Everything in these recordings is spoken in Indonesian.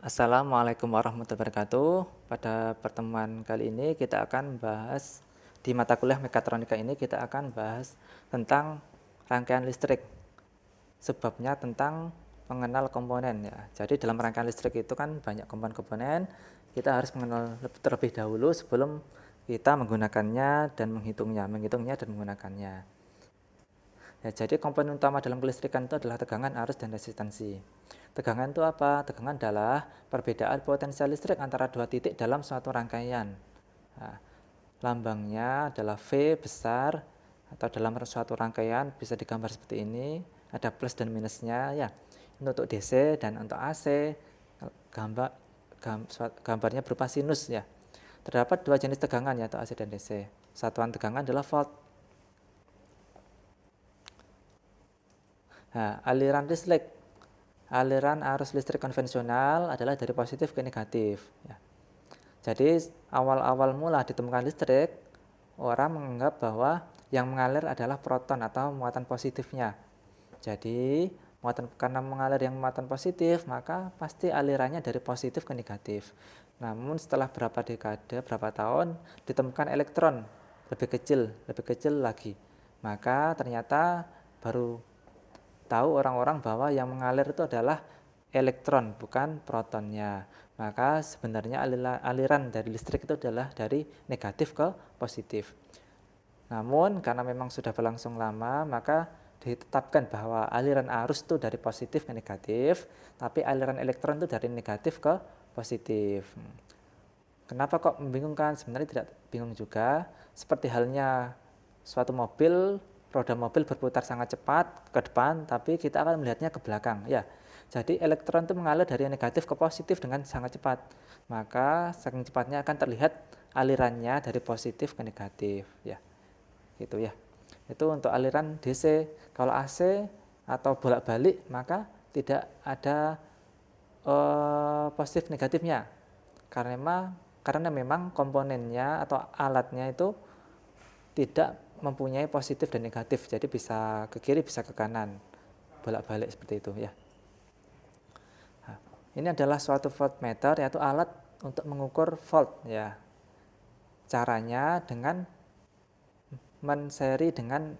Assalamualaikum warahmatullahi wabarakatuh. Pada pertemuan kali ini kita akan bahas di mata kuliah mekatronika ini kita akan bahas tentang rangkaian listrik. Sebabnya tentang mengenal komponen ya. Jadi dalam rangkaian listrik itu kan banyak komponen-komponen. Kita harus mengenal terlebih dahulu sebelum kita menggunakannya dan menghitungnya dan menggunakannya. Ya, jadi komponen utama dalam kelistrikan itu adalah tegangan, arus, dan resistansi. Tegangan itu apa? Tegangan adalah perbedaan potensial listrik antara dua titik dalam suatu rangkaian. Nah, lambangnya adalah V besar atau dalam suatu rangkaian bisa digambar seperti ini. Ada plus dan minusnya ya. Ini untuk DC dan untuk AC gambarnya berupa sinus ya. Terdapat dua jenis tegangan yaitu AC dan DC. Satuan tegangan adalah volt. Nah, aliran arus listrik konvensional adalah dari positif ke negatif. Ya. Jadi awal-awal mula ditemukan listrik, orang menganggap bahwa yang mengalir adalah proton atau muatan positifnya. Jadi karena mengalir yang muatan positif, maka pasti alirannya dari positif ke negatif. Namun setelah berapa dekade, berapa tahun, ditemukan elektron lebih kecil lagi. Maka ternyata baru tahu orang-orang bahwa yang mengalir itu adalah elektron bukan protonnya. Maka sebenarnya aliran dari listrik itu adalah dari negatif ke positif. Namun karena memang sudah berlangsung lama, maka ditetapkan bahwa aliran arus itu dari positif ke negatif, tapi aliran elektron itu dari negatif ke positif. Kenapa kok membingungkan? Sebenarnya tidak bingung juga. Seperti halnya suatu mobil, roda mobil berputar sangat cepat ke depan, tapi kita akan melihatnya ke belakang. Ya, jadi elektron itu mengalir dari negatif ke positif dengan sangat cepat. Maka saking cepatnya akan terlihat alirannya dari positif ke negatif. Ya, gitu ya. Itu untuk aliran DC. Kalau AC atau bolak-balik, maka tidak ada positif negatifnya. Karena memang komponennya atau alatnya itu tidak mempunyai positif dan negatif, jadi bisa ke kiri bisa ke kanan, bolak-balik seperti itu ya. Nah, ini adalah suatu voltmeter, yaitu alat untuk mengukur volt ya. Caranya dengan menseri dengan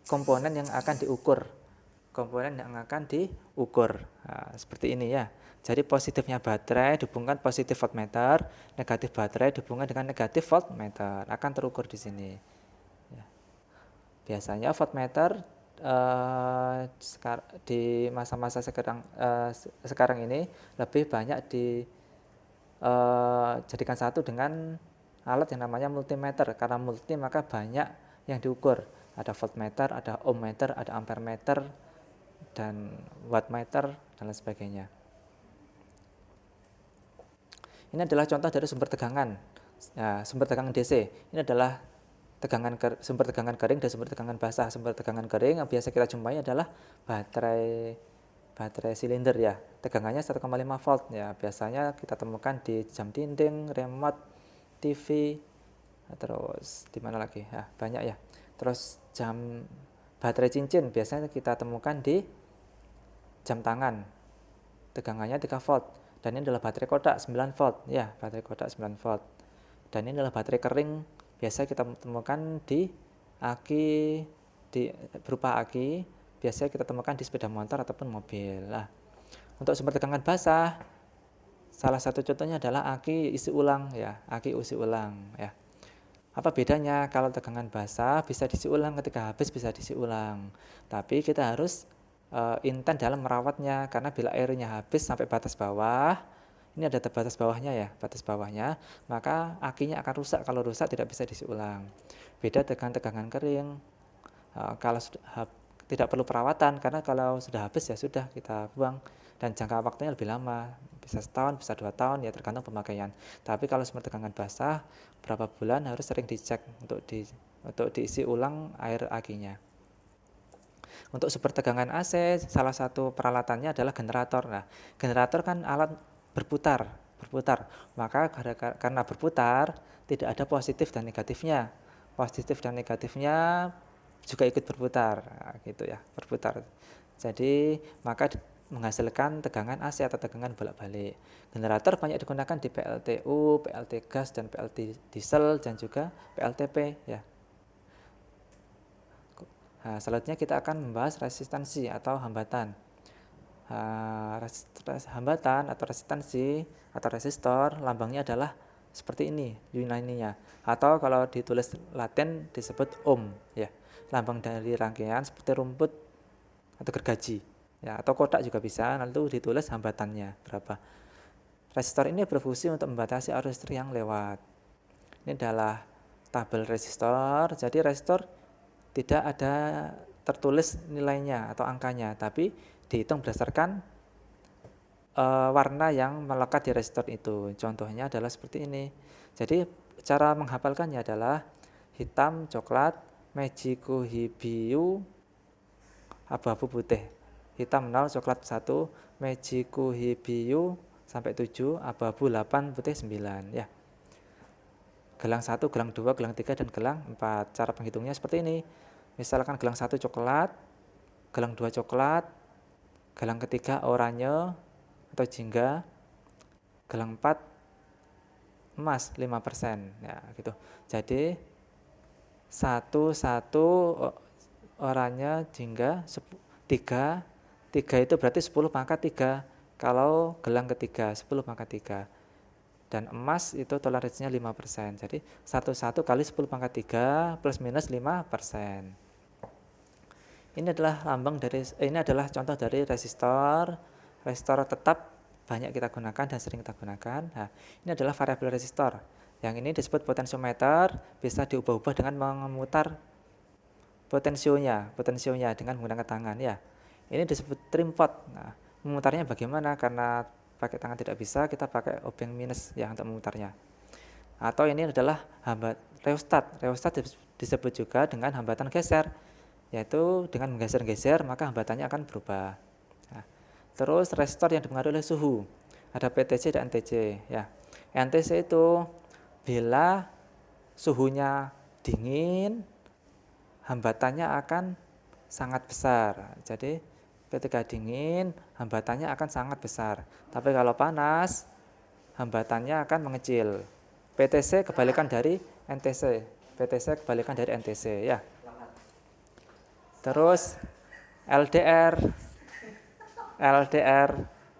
komponen yang akan diukur. Nah, seperti ini ya. Jadi positifnya baterai dihubungkan positif voltmeter, negatif baterai dihubungkan dengan negatif voltmeter, akan terukur di sini. Ya. Biasanya voltmeter di masa-masa sekarang ini lebih banyak dijadikan satu dengan alat yang namanya multimeter. Karena multi maka banyak yang diukur. Ada voltmeter, ada ohmmeter, ada ampermeter, dan wattmeter, dan lain sebagainya. Ini adalah contoh dari sumber tegangan. Nah, sumber tegangan DC. Ini adalah sumber tegangan kering dan sumber tegangan basah. Sumber tegangan kering yang biasa kita jumpai adalah baterai silinder ya. Tegangannya 1,5 volt ya. Biasanya kita temukan di jam dinding, remote, TV, terus di mana lagi? Ya, banyak ya. Terus baterai cincin biasanya kita temukan di jam tangan. Tegangannya 3 volt. Dan ini adalah baterai kotak 9 volt. Ya, baterai kotak 9 volt. Dan ini adalah baterai kering. Biasa kita temukan di berupa aki. Biasanya kita temukan di sepeda motor ataupun mobil. Nah, untuk sumber tegangan basah, salah satu contohnya adalah aki isi ulang ya, aki isi ulang ya. Apa bedanya? Kalau tegangan basah bisa diisi ulang, ketika habis bisa diisi ulang. Tapi kita harus intent dalam merawatnya, karena bila airnya habis sampai batas bawah, ini ada batas bawahnya ya, batas bawahnya, maka akinya akan rusak. Kalau rusak tidak bisa diisi ulang. Beda dengan tegangan kering. Kalau tidak perlu perawatan, karena kalau sudah habis ya sudah kita buang, dan jangka waktunya lebih lama, bisa setahun, bisa 2 tahun ya, tergantung pemakaian. Tapi kalau sumber tegangan basah, berapa bulan harus sering dicek untuk diisi ulang air akinya. Untuk sumber tegangan AC, salah satu peralatannya adalah generator. Nah, generator kan alat berputar. Maka karena berputar, tidak ada positif dan negatifnya. Positif dan negatifnya juga ikut berputar, nah, gitu ya, berputar. Jadi maka menghasilkan tegangan AC atau tegangan bolak-balik. Generator banyak digunakan di PLTU, PLT gas dan PLT diesel dan juga PLTP ya. Nah, selanjutnya kita akan membahas resistansi atau hambatan. Hambatan atau resistansi atau resistor lambangnya adalah seperti ini Yunaninya, atau kalau ditulis Latin disebut ohm ya. Lambang dari rangkaian seperti rumput atau gergaji ya, atau kotak juga bisa, lalu ditulis hambatannya berapa. Resistor ini berfungsi untuk membatasi arus listrik yang lewat. Ini adalah tabel resistor. Jadi resistor tidak ada tertulis nilainya atau angkanya, tapi dihitung berdasarkan warna yang melekat di resistor itu. Contohnya adalah seperti ini. Jadi cara menghafalkannya adalah hitam, coklat, mejiku, hibiu, abu-abu, putih. Hitam 0, coklat 1, mejiku, hibiu sampai 7, abu-abu 8, putih 9 ya. Gelang 1, gelang 2, gelang 3 dan gelang 4. Cara penghitungnya seperti ini. Misalkan gelang 1 coklat, gelang 2 coklat, gelang ketiga oranye atau jingga, gelang 4 emas 5% ya gitu. Jadi 1 oranye jingga 3 itu berarti 10 pangkat 3. Kalau gelang ketiga 10 pangkat 3. Dan emas itu toleransinya 5%. Jadi 1 kali 10 pangkat 3 plus minus 5%. Ini adalah contoh dari resistor. Resistor tetap banyak kita gunakan dan sering kita gunakan. Nah, ini adalah variabel resistor. Yang ini disebut potensiometer, bisa diubah-ubah dengan memutar potensionya dengan menggunakan tangan ya. Ini disebut trim pot. Nah, memutarnya bagaimana? Karena pakai tangan tidak bisa, kita pakai obeng minus ya untuk memutarnya. Atau ini adalah rheostat. Rheostat disebut juga dengan hambatan geser, yaitu dengan menggeser-geser maka hambatannya akan berubah. Nah, terus resistor yang dipengaruhi oleh suhu, ada PTC dan NTC ya. NTC itu bila suhunya dingin, hambatannya akan sangat besar. Jadi ketika dingin hambatannya akan sangat besar. Tapi kalau panas hambatannya akan mengecil. PTC kebalikan dari NTC. PTC kebalikan dari NTC ya. Terus LDR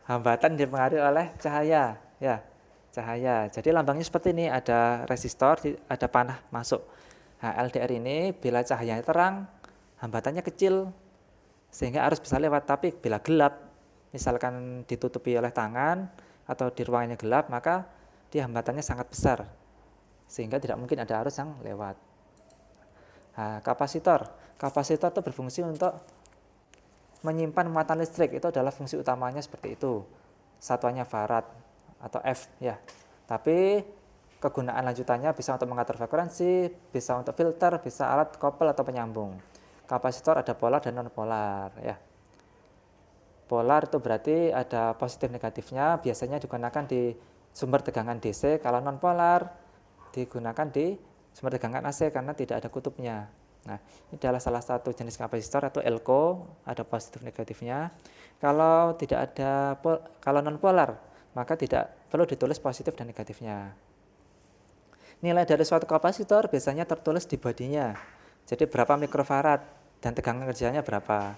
hambatan dipengaruhi oleh cahaya ya. Cahaya. Jadi lambangnya seperti ini, ada resistor, ada panah masuk. Nah, LDR ini bila cahayanya terang, hambatannya kecil sehingga arus bisa lewat, tapi bila gelap, misalkan ditutupi oleh tangan atau di ruangannya gelap, maka dia hambatannya sangat besar sehingga tidak mungkin ada arus yang lewat. Nah, kapasitor itu berfungsi untuk menyimpan muatan listrik, itu adalah fungsi utamanya seperti itu. Satuannya farad atau F ya. Tapi kegunaan lanjutannya bisa untuk mengatur frekuensi, bisa untuk filter, bisa alat kopel atau penyambung. Kapasitor ada polar dan non polar ya. Polar itu berarti ada positif negatifnya, biasanya digunakan di sumber tegangan DC. Kalau non polar digunakan di sumber tegangan AC karena tidak ada kutubnya. Nah, ini adalah salah satu jenis kapasitor atau elko, ada positif negatifnya. Kalau non polar, maka tidak perlu ditulis positif dan negatifnya. Nilai dari suatu kapasitor biasanya tertulis di bodinya. Jadi berapa mikrofarad dan tegangan kerjanya berapa.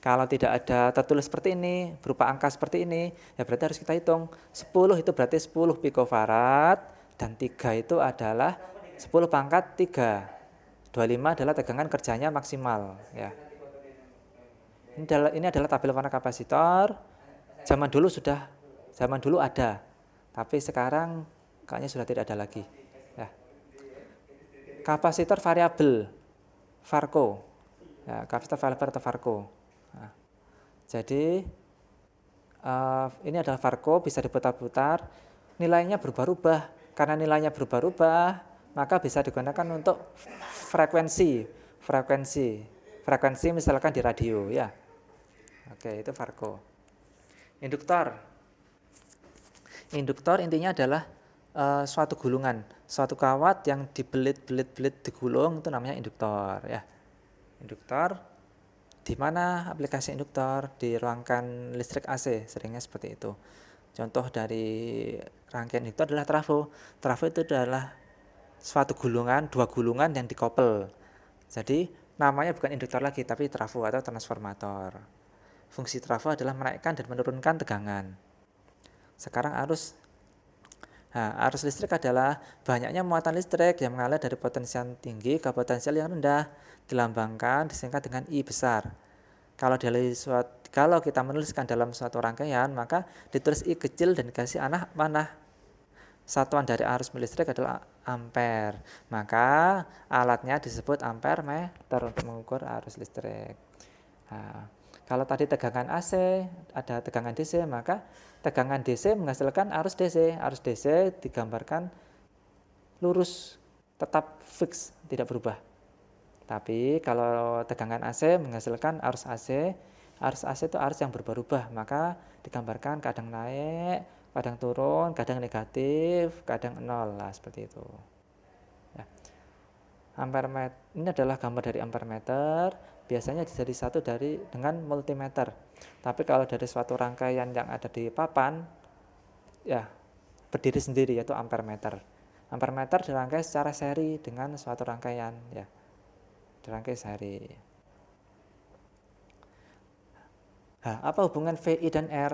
Kalau tidak ada tertulis seperti ini, berupa angka seperti ini, ya berarti harus kita hitung. 10 itu berarti 10 pikofarad, dan 3 itu adalah 10 pangkat 3. 25 adalah tegangan kerjanya maksimal ya. Ini adalah tabel warna kapasitor. Zaman dulu ada, tapi sekarang kayaknya sudah tidak ada lagi ya. Kapasitor variabel Farco ya, kapasitor variabel atau Farco. Nah, jadi ini adalah Farco, bisa diputar-putar, nilainya berubah-ubah. Karena nilainya berubah-ubah, maka bisa digunakan untuk frekuensi misalkan di radio ya. Oke, itu Farco. Induktor intinya adalah suatu gulungan, suatu kawat yang dibelit digulung, itu namanya induktor ya. Induktor Di mana aplikasi induktor? Di rangkaian listrik AC, seringnya seperti itu. Contoh dari rangkaian itu adalah trafo. Trafo itu adalah suatu gulungan, dua gulungan yang dikopel. Jadi namanya bukan induktor lagi, tapi trafo atau transformator. Fungsi trafo adalah menaikkan dan menurunkan tegangan. Sekarang arus. Nah, arus listrik adalah banyaknya muatan listrik yang mengalir dari potensial tinggi ke potensial yang rendah, dilambangkan disingkat dengan I besar. Kalau kita menuliskan dalam suatu rangkaian, maka ditulis I kecil dan dikasih panah. Satuan dari arus listrik adalah ampere. Maka alatnya disebut ampere meter untuk mengukur arus listrik. Nah, kalau tadi tegangan AC, ada tegangan DC, maka tegangan DC menghasilkan arus DC. Arus DC digambarkan lurus, tetap fix, tidak berubah. Tapi kalau tegangan AC menghasilkan arus AC. Arus AC itu arus yang berubah-ubah, maka digambarkan kadang naik, kadang turun, kadang negatif, kadang nol lah, seperti itu. Ya. Ampere meter ini adalah gambar dari ampere meter. Biasanya jadi satu dengan multimeter. Tapi kalau dari suatu rangkaian yang ada di papan, ya berdiri sendiri, yaitu ampere meter. Ampere meter dirangkai secara seri dengan suatu rangkaian, ya dirangkai seri. Nah, apa hubungan VI dan R?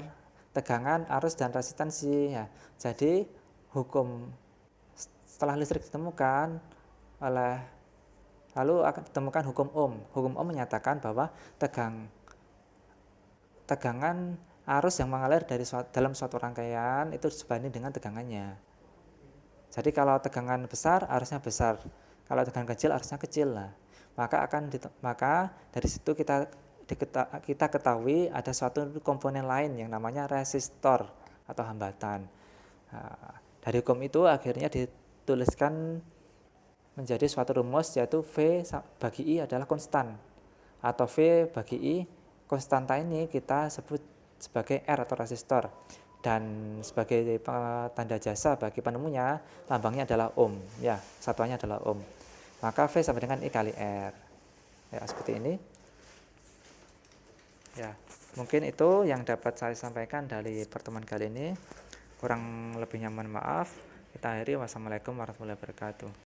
Tegangan, arus, dan resistansi. Ya, jadi hukum setelah listrik ditemukan lalu akan ditemukan hukum Ohm. Hukum Ohm menyatakan bahwa tegangan arus yang mengalir dalam suatu rangkaian itu sebanding dengan tegangannya. Jadi kalau tegangan besar, arusnya besar. Kalau tegangan kecil, arusnya kecil lah. Maka dari situ kita ketahui ada suatu komponen lain yang namanya resistor atau hambatan. Nah, dari hukum itu akhirnya dituliskan menjadi suatu rumus, yaitu V bagi I adalah konstan, atau V bagi I konstanta ini kita sebut sebagai R atau resistor, dan sebagai tanda jasa bagi penemunya lambangnya adalah ohm, ya satuannya adalah ohm. Maka V sama dengan I kali R, ya seperti ini. Ya, mungkin itu yang dapat saya sampaikan dari pertemuan kali ini. Kurang lebihnya mohon maaf. Kita akhiri. Wassalamualaikum warahmatullahi wabarakatuh.